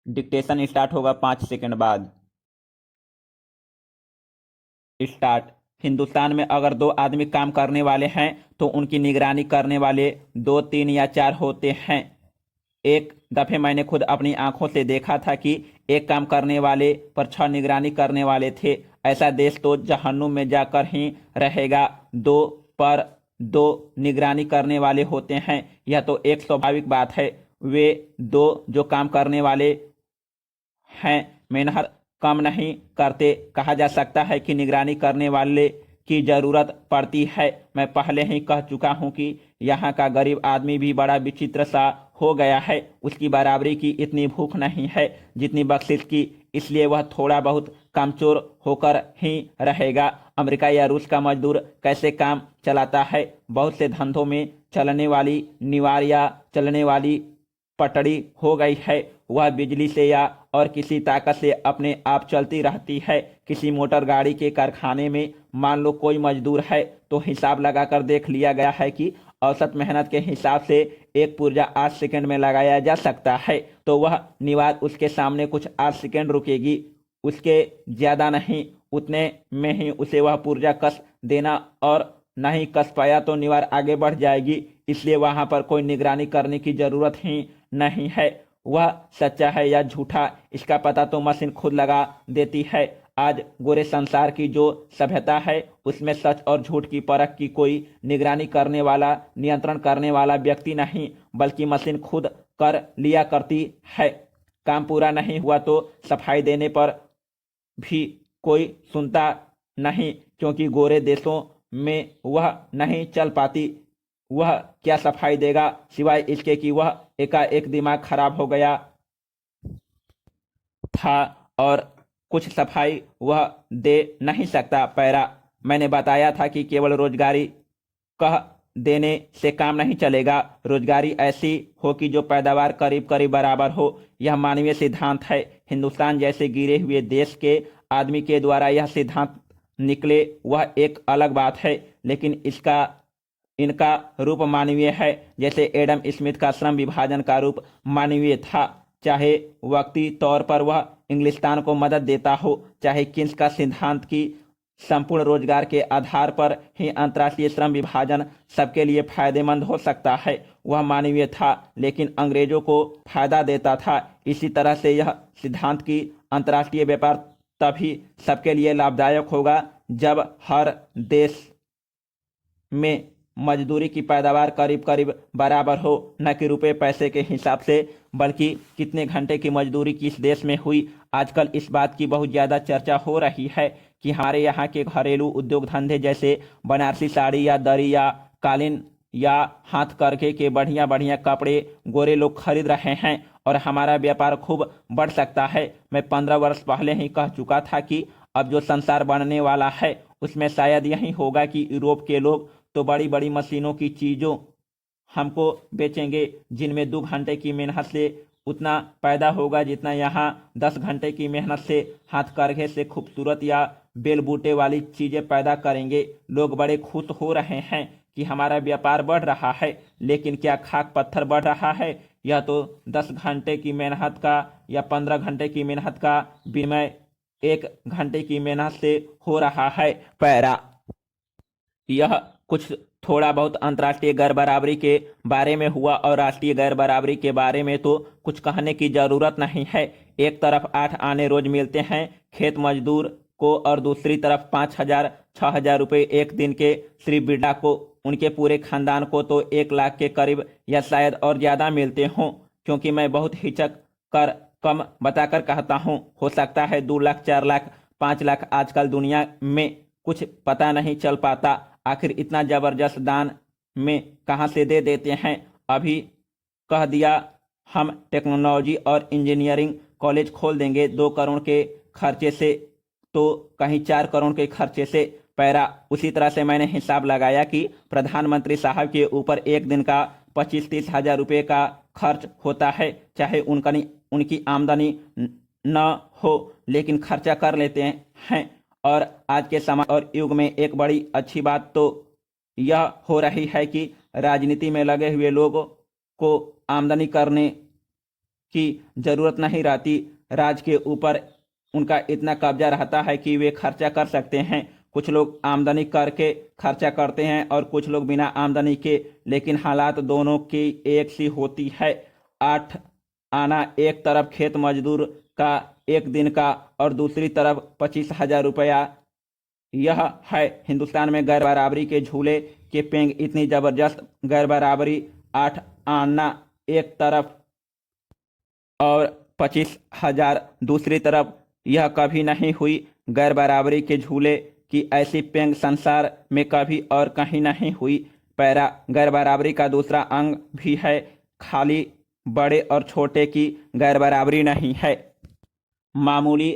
Dictation start होगा 5 second बाद। Start. Hindustan में अगर 2 आदमी काम करने वाले हैं तो उनकी निगरानी करने वाले 2, 3 या 4 होते हैं। एक दफे मैंने खुद अपनी आंखों से देखा था कि एक काम करने वाले पर 6 निगरानी करने वाले थे। ऐसा देश तो जहन्नुम में जाकर ही रहेगा। 2 पर 2 निगरानी करने वाले होते हैं, यह तो एक स्वाभाविक बात है। वे 2 जो काम करने वाले हैं मेहनत कम नहीं करते। कहा जा सकता है कि निगरानी करने वाले की जरूरत पड़ती है। मैं पहले ही कह चुका हूं कि यहाँ का गरीब आदमी भी बड़ा विचित्र सा हो गया है। उसकी बराबरी की इतनी भूख नहीं है जितनी बख्शिश की, इसलिए वह थोड़ा बहुत कामचोर होकर ही रहेगा। अमेरिका या रूस का मजदूर कैसे काम चलाता है? बहुत से धंधों में चलने वाली निवार या चलने वाली पटड़ी हो गई है। वह बिजली से या और किसी ताकत से अपने आप चलती रहती है। किसी मोटर गाड़ी के कारखाने में मान लो कोई मजदूर है तो हिसाब लगाकर देख लिया गया है कि औसत मेहनत के हिसाब से एक पुर्जा 8 सेकंड में लगाया जा सकता है, तो वह निवार उसके सामने कुछ 8 सेकंड रुकेगी, उसके ज्यादा नहीं। उतने में ही उसे वह पुर्जा कस देना, और नहीं कस पाया तो निवार आगे बढ़ जाएगी। इसलिए वहां पर कोई निगरानी करने की जरूरत ही नहीं है। वह सच्चा है या झूठा इसका पता तो मशीन खुद लगा देती है। आज गोरे संसार की जो सभ्यता है उसमें सच और झूठ की परख की कोई निगरानी करने वाला, नियंत्रण करने वाला व्यक्ति नहीं, बल्कि मशीन खुद कर लिया करती है। काम पूरा नहीं हुआ तो सफाई देने पर भी कोई सुनता नहीं, क्योंकि गोरे देशों में वह नहीं चल पाती। वह क्या सफाई देगा सिवाय इसके कि वह एकाएक दिमाग खराब हो गया था और कुछ सफाई वह दे नहीं सकता। पैरा। मैंने बताया था कि केवल रोजगारी कह देने से काम नहीं चलेगा। रोजगारी ऐसी हो कि जो पैदावार करीब करीब बराबर हो। यह मानवीय सिद्धांत है। हिंदुस्तान जैसे गिरे हुए देश के आदमी के द्वारा यह सिद्धांत निकले वह एक अलग बात है, लेकिन इनका रूप मानवीय है। जैसे एडम स्मिथ का श्रम विभाजन का रूप मानवीय था, चाहे वक्ती तौर पर वह इंग्लिस्तान को मदद देता हो, चाहे किन्स का सिद्धांत की संपूर्ण रोजगार के आधार पर ही अंतर्राष्ट्रीय श्रम विभाजन सबके लिए फायदेमंद हो सकता है, वह मानवीय था, लेकिन अंग्रेजों को फायदा देता था। इसी तरह से यह सिद्धांत की अंतर्राष्ट्रीय व्यापार तभी सबके लिए लाभदायक होगा जब हर देश में मजदूरी की पैदावार करीब करीब बराबर हो, न कि रुपए पैसे के हिसाब से, बल्कि कितने घंटे की मजदूरी किस देश में हुई। आजकल इस बात की बहुत ज़्यादा चर्चा हो रही है कि हमारे यहाँ के घरेलू उद्योग धंधे जैसे बनारसी साड़ी या दरी या कालीन या हाथ करके के बढ़िया बढ़िया कपड़े गोरे लोग खरीद रहे हैं और हमारा व्यापार खूब बढ़ सकता है। मैं 15 वर्ष पहले ही कह चुका था कि अब जो संसार बनने वाला है उसमें शायद यही होगा कि यूरोप के लोग तो बड़ी बड़ी मशीनों की चीज़ों हमको बेचेंगे, जिनमें 2 घंटे की मेहनत से उतना पैदा होगा जितना यहाँ 10 घंटे की मेहनत से हाथ करघे से खूबसूरत या बेल बूटे वाली चीज़ें पैदा करेंगे। लोग बड़े खुश हो रहे हैं कि हमारा व्यापार बढ़ रहा है, लेकिन क्या खाक पत्थर बढ़ रहा है? यह तो 10 घंटे की मेहनत का या 15 घंटे की मेहनत का विनिमय 1 घंटे की मेहनत से हो रहा है। पैरा। यह कुछ थोड़ा बहुत अंतर्राष्ट्रीय गैर बराबरी के बारे में हुआ और राष्ट्रीय गैर बराबरी के बारे में तो कुछ कहने की जरूरत नहीं है। एक तरफ 8 आने रोज मिलते हैं खेत मजदूर को और दूसरी तरफ 5,000 6,000 रुपये एक दिन के श्री बिरला को। उनके पूरे खानदान को तो 1 लाख के करीब या शायद और ज्यादा मिलते हों, क्योंकि मैं बहुत हिचक कर कम बताकर कहता हूँ। हो सकता है 2 लाख 4 लाख 5 लाख। आजकल दुनिया में कुछ पता नहीं चल पाता। आखिर इतना जबरदस्त दान में कहां से दे देते हैं। अभी कह दिया हम टेक्नोलॉजी और इंजीनियरिंग कॉलेज खोल देंगे 2 करोड़ के खर्चे से, तो कहीं 4 करोड़ के खर्चे से। पैरा। उसी तरह से मैंने हिसाब लगाया कि प्रधानमंत्री साहब के ऊपर एक दिन का 25-30 हजार रुपये का खर्च होता है, चाहे उनकी आमदनी न हो, लेकिन खर्चा कर लेते हैं। और आज के समय और युग में एक बड़ी अच्छी बात तो यह हो रही है कि राजनीति में लगे हुए लोगों को आमदनी करने की जरूरत नहीं रहती। राज के ऊपर उनका इतना कब्जा रहता है कि वे खर्चा कर सकते हैं। कुछ लोग आमदनी करके खर्चा करते हैं और कुछ लोग बिना आमदनी के, लेकिन हालात दोनों की एक सी होती है। 8 आना एक तरफ खेत मजदूर का एक दिन का और दूसरी तरफ 25,000 रुपया। यह है हिंदुस्तान में गैर बराबरी के झूले के पेंग। इतनी जबरदस्त गैर बराबरी, 8 आना एक तरफ और 25,000 दूसरी तरफ, यह कभी नहीं हुई। गैर बराबरी के झूले की ऐसी पेंग संसार में कभी और कहीं नहीं हुई। पैरा गैर बराबरी का दूसरा अंग भी है, खाली बड़े और छोटे की गैर बराबरी नहीं है। मामूली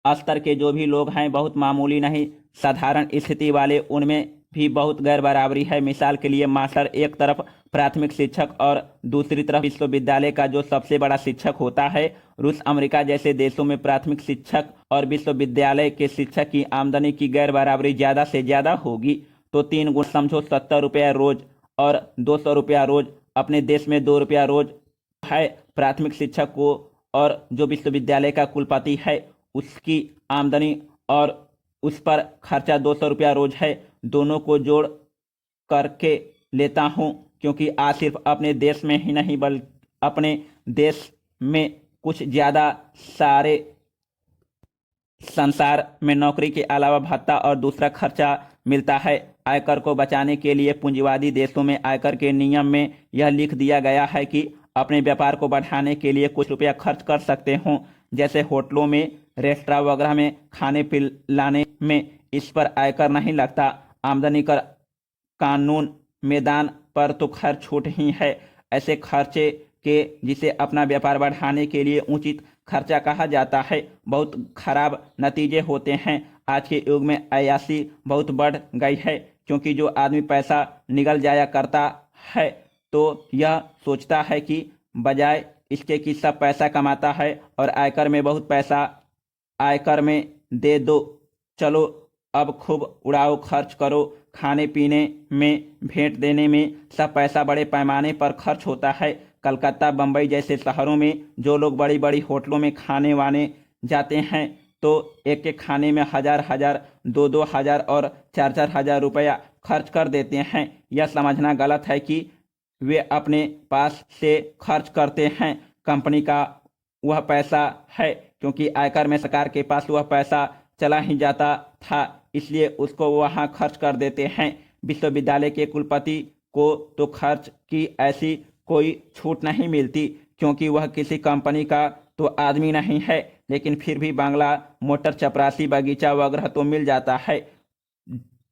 स्तर के जो भी लोग हैं, बहुत मामूली नहीं, साधारण स्थिति वाले, उनमें भी बहुत गैर बराबरी है। मिसाल के लिए मास्टर एक तरफ प्राथमिक शिक्षक और दूसरी तरफ विश्वविद्यालय का जो सबसे बड़ा शिक्षक होता है। रूस अमेरिका जैसे देशों में प्राथमिक शिक्षक और विश्वविद्यालय के शिक्षक की आमदनी की गैर बराबरी ज़्यादा से ज़्यादा होगी तो 3 गुण समझो, 70 रुपया रोज और 200 रुपया रोज। अपने देश में 2 रुपया रोज है प्राथमिक शिक्षक को, और जो विश्वविद्यालय का कुलपति है उसकी आमदनी और उस पर खर्चा 200 रुपया रोज है। दोनों को जोड़ करके लेता हूँ क्योंकि आज सिर्फ अपने देश में ही नहीं बल्कि अपने देश में कुछ ज़्यादा सारे संसार में नौकरी के अलावा भत्ता और दूसरा खर्चा मिलता है। आयकर को बचाने के लिए पूंजीवादी देशों में आयकर के नियम में यह लिख दिया गया है कि अपने व्यापार को बढ़ाने के लिए कुछ रुपया खर्च कर सकते हों, जैसे होटलों में, रेस्टोरेंट वगैरह में खाने पिलाने में। इस पर आयकर नहीं लगता। आमदनी कर कानून मैदान पर तो खैर छूट ही है। ऐसे खर्चे के जिसे अपना व्यापार बढ़ाने के लिए उचित खर्चा कहा जाता है, बहुत खराब नतीजे होते हैं। आज के युग में अय्याशी बहुत बढ़ गई है क्योंकि जो आदमी पैसा निगल जाया करता है तो यह सोचता है कि बजाय इसके कि सब पैसा कमाता है और आयकर में बहुत पैसा आयकर में दे दो, चलो अब खूब उड़ाओ, खर्च करो। खाने पीने में, भेंट देने में सब पैसा बड़े पैमाने पर खर्च होता है। कलकत्ता, बम्बई जैसे शहरों में जो लोग बड़ी बड़ी होटलों में खाने वाने जाते हैं तो एक एक खाने में 1,000 2 हज़ार और 4 हज़ार रुपया खर्च कर देते हैं। यह समझना गलत है कि वे अपने पास से खर्च करते हैं। कंपनी का वह पैसा है क्योंकि आयकर में सरकार के पास वह पैसा चला ही जाता था, इसलिए उसको वहाँ खर्च कर देते हैं। विश्वविद्यालय के कुलपति को तो खर्च की ऐसी कोई छूट नहीं मिलती क्योंकि वह किसी कंपनी का तो आदमी नहीं है, लेकिन फिर भी बंगला, मोटर, चपरासी, बगीचा वगैरह तो मिल जाता है।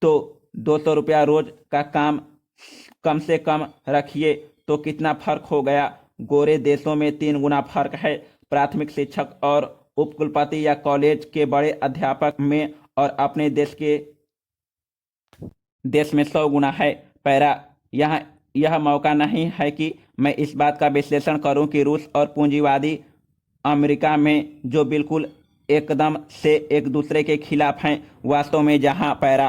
तो 200 रुपया रोज का काम कम से कम रखिए तो कितना फर्क हो गया। गोरे देशों में 3 गुना फर्क है प्राथमिक शिक्षक और उपकुलपति या कॉलेज के बड़े अध्यापक में, और अपने देश में 100 गुना है। पैरा यहाँ यह मौका नहीं है कि मैं इस बात का विश्लेषण करूं कि रूस और पूंजीवादी अमेरिका में जो बिल्कुल एकदम से एक दूसरे के खिलाफ हैं, वास्तव में जहां पैरा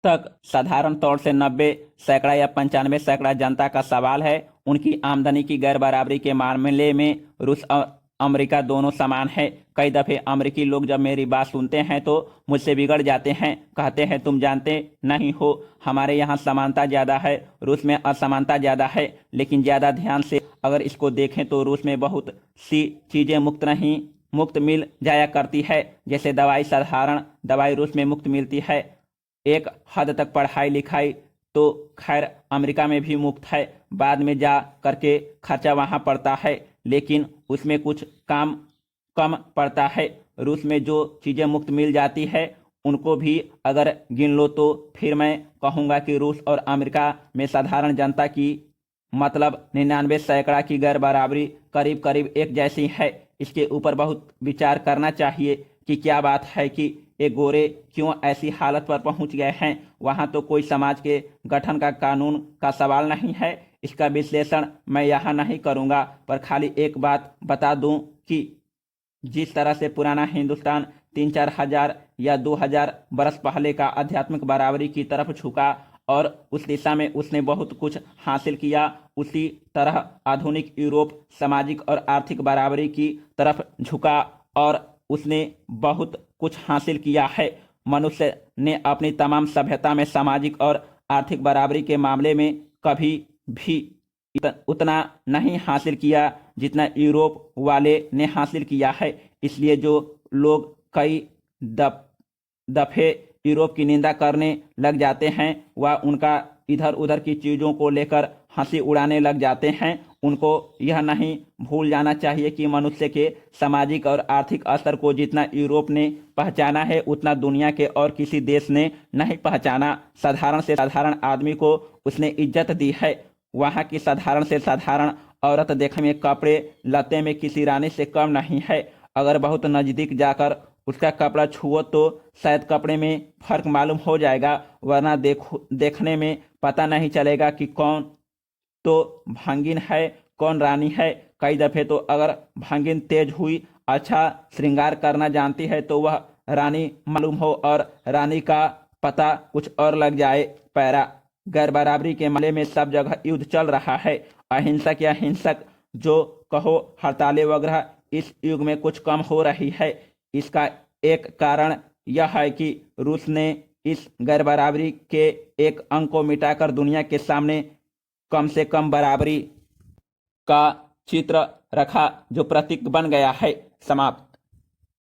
तक साधारण तौर से 90% या 95% जनता का सवाल है, उनकी आमदनी की गैर बराबरी के मामले में रूस और अमेरिका दोनों समान है। कई दफ़े अमेरिकी लोग जब मेरी बात सुनते हैं तो मुझसे बिगड़ जाते हैं, कहते हैं तुम जानते नहीं हो हमारे यहाँ समानता ज़्यादा है, रूस में असमानता ज़्यादा है। लेकिन ज़्यादा ध्यान से अगर इसको देखें तो रूस में बहुत सी चीज़ें मुफ्त मिल जाया करती है। जैसे दवाई, साधारण दवाई रूस में मुफ्त मिलती है। एक हद तक पढ़ाई लिखाई तो खैर अमेरिका में भी मुफ्त है, बाद में जा करके खर्चा वहाँ पड़ता है, लेकिन उसमें कुछ काम कम पड़ता है। रूस में जो चीज़ें मुफ्त मिल जाती है उनको भी अगर गिन लो तो फिर मैं कहूँगा कि रूस और अमेरिका में साधारण जनता की मतलब 99% की गैर बराबरी करीब करीब एक जैसी है। इसके ऊपर बहुत विचार करना चाहिए कि क्या बात है कि ये गोरे क्यों ऐसी हालत पर पहुंच गए हैं। वहां तो कोई समाज के गठन का कानून का सवाल नहीं है। इसका विश्लेषण मैं यहाँ नहीं करूँगा, पर खाली एक बात बता दूं कि जिस तरह से पुराना हिंदुस्तान 3-4 हज़ार या 2,000 बरस पहले का आध्यात्मिक बराबरी की तरफ झुका और उस दिशा में उसने बहुत कुछ हासिल किया। उसी तरह आधुनिक यूरोप सामाजिक और आर्थिक बराबरी की तरफ झुका और उसने बहुत कुछ हासिल किया है। मनुष्य ने अपनी तमाम सभ्यता में सामाजिक और आर्थिक बराबरी के मामले में कभी भी उतना नहीं हासिल किया जितना यूरोप वाले ने हासिल किया है। इसलिए जो लोग कई दफे यूरोप की निंदा करने लग जाते हैं वह उनका इधर उधर की चीज़ों को लेकर हंसी उड़ाने लग जाते हैं। उनको यह नहीं भूल जाना चाहिए कि मनुष्य के सामाजिक और आर्थिक स्तर को जितना यूरोप ने पहचाना है उतना दुनिया के और किसी देश ने नहीं पहचाना। साधारण से साधारण आदमी को उसने इज्जत दी है। वहाँ की साधारण से साधारण औरत देखने में कपड़े लत्ते में किसी रानी से कम नहीं है। अगर बहुत नज़दीक जाकर उसका कपड़ा छुओ तो शायद कपड़े में फर्क मालूम हो जाएगा, वरना देखने में पता नहीं चलेगा कि कौन तो भांगिन है कौन रानी है। कई दफे तो अगर भांगिन तेज हुई अच्छा श्रृंगार करना जानती है तो वह रानी मालूम हो और रानी का पता कुछ और लग जाए। पैरा गैर बराबरी के मामले में सब जगह युद्ध चल रहा है। अहिंसक या हिंसक जो कहो, हड़तालें वगैरह इस युग में कुछ कम हो रही है। इसका एक कारण यह है कि रूस ने इस गैर बराबरी के एक अंग को मिटाकर दुनिया के सामने कम से कम बराबरी का चित्र रखा जो प्रतीक बन गया है। समाप्त।